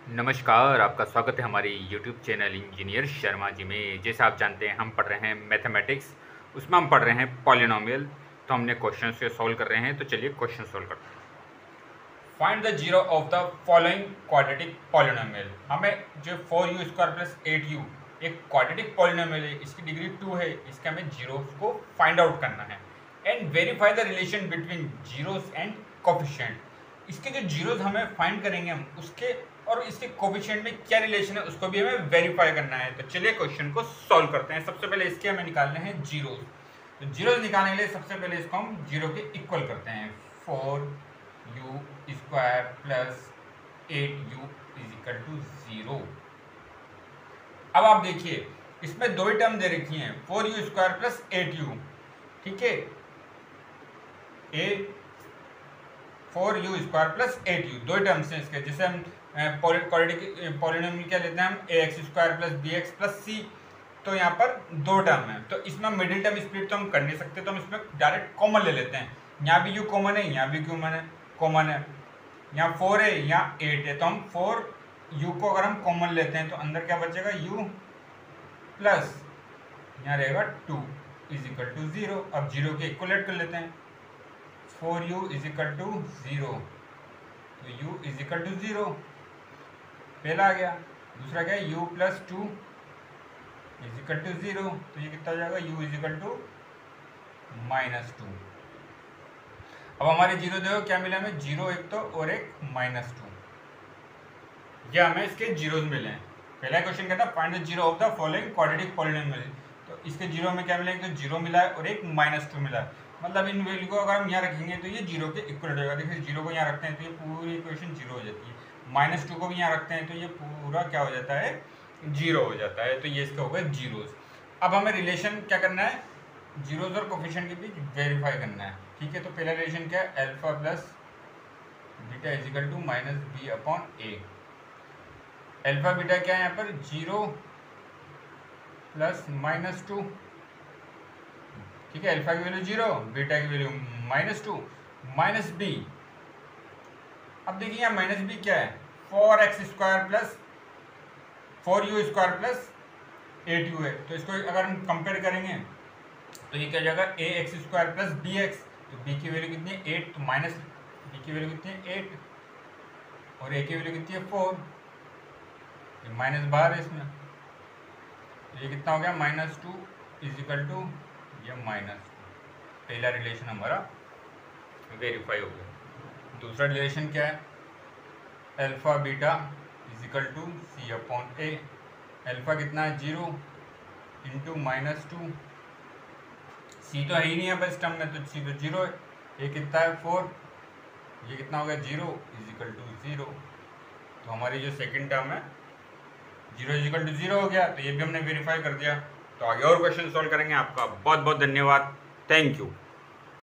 नमस्कार, आपका स्वागत है हमारे YouTube channel engineer Sharma ji में। जैसे आप जानते हैं हम पढ़ रहे हैं मैथमेटिक्स, उसमें हम पढ़ रहे हैं पॉलिनोमियल। तो हमने क्वेश्चन से सॉल्व कर रहे हैं, तो चलिए क्वेश्चन सॉल्व करते हैं। Find the zero of the following quadratic polynomial. हमें जो 4u² प्लस 8u एक क्वाड्रेटिक पॉलिनोमियल है, इसकी डिग्री 2 है, इसके हमें जीरोस को फाइंड आउट करना है and verify the relation between zeros and coefficient. इसके जो जीरोस हमें फाइंड करेंगे हम उसके और इसके कोफिशिएंट में क्या रिलेशन है उसको भी हमें वेरीफाई करना है। तो चलिए क्वेश्चन को सॉल्व करते हैं। सबसे पहले इसके हमें निकालने हैं जीरोस। तो जीरोस निकालने के लिए सबसे पहले इसको हम जीरो के इक्वल करते हैं। 4u² plus 8u is equal to 0। अब आप देखिए इसमें दो ही टर्म दे रखी हैं, 4u² प्लस 8u। ठीक है, ए 4u² प्लस 8u दो टर्म्स हैं इसके। जैसे हम पॉलिनोमियल क्या लेते हैं हम, ax² plus bx plus c। तो यहाँ पर दो टर्म है, तो इसमें मिडिल टर्म स्प्लिट तो हम कर नहीं सकते, तो हम इसमें डायरेक्ट कॉमन ले लेते हैं। यहाँ भी u कॉमन है, यहाँ भी कॉमन है, यहाँ 4 है, यहाँ 8 है। तो हम 4u को अगर हम कॉमन लेते हैं तो अंदर क्या बचेगा, u प्लस यहाँ रहेगा 2 इज इक्वल टू 0। अब 0 के इक्वलेट कर लेते हैं, 4u इज इक्वल टू 0, तो u इज इक्वल टू 0 पहला आ गया। दूसरा क्या है, u plus 2 is equal to 0, तो ये कितना हो जाएगा, u इज इक्वल टू -2। अब हमारे जीरो देखो क्या मिला हमें, 0 एक तो और एक -2, ये हमें इसके जीरोस मिले हैं। पहला क्वेश्चन क्या था, find the zero of the following quadratic polynomial. तो इसके जीरो में क्या मिलेगा, तो 0 मिला है और एक -2 मिला है। मतलब इन वैल्यू को अगर हम यहाँ रखेंगे तो ये 0 के इक्वल हो जाएगा। देखिए 0 को यहाँ रखते हैं तो ये पूरी इक्वेशन 0 हो जाती है, -2 को भी यहाँ रखते हैं तो ये पूरा क्या हो जाता है, 0 हो जाता है। तो ये इसके हो गए जीरोस। अब हमें रिलेशन क्या करना है, जीरोस और कोफिशिएंट के बीच वेरीफाई करना है। ठीक है, तो पहला रिलेशन क्या है, alpha plus beta is equal to -b/a। Alpha beta क्या है यहाँ पर, 0 प्लस -2। ठीक है, अल्फा की वैल्यू 0, बीटा की वैल्यू -2 माइनस b। अब देखिए यहाँ -b क्या है, 4x² plus 4u² plus 8u है। तो इसको अगर हम कंपेयर करेंगे तो ये क्या हो जाएगा, ax² प्लस bx। तो b की वैल्यू कितनी है, 8, तो माइनस b की वैल्यू कितनी है, 8, और a की वैल्यू कितनी है, 4। ये माइनस बाहर है इसमें, तो ये कितना हो गया, -2 इज इक्वल टू ये -2। पहला रिलेशन हमारा वेरीफाई हो गया। दूसरा रिलेशन क्या है, alpha beta is equal to c/a। Alpha कितना है, 0 इंटू -2। c तो है ही नहीं है बस टर्म में, तो c तो 0 है। ये कितना है, 4, ये कितना हो गया, 0 इज इक्वल टू 0। तो हमारी जो सेकंड टर्म है 0 इज इक्वल टू 0 हो गया, तो ये भी हमने वेरीफाई कर दिया। तो आगे और क्वेश्चन सॉल्व करेंगे। आपका बहुत बहुत धन्यवाद, थैंक यू।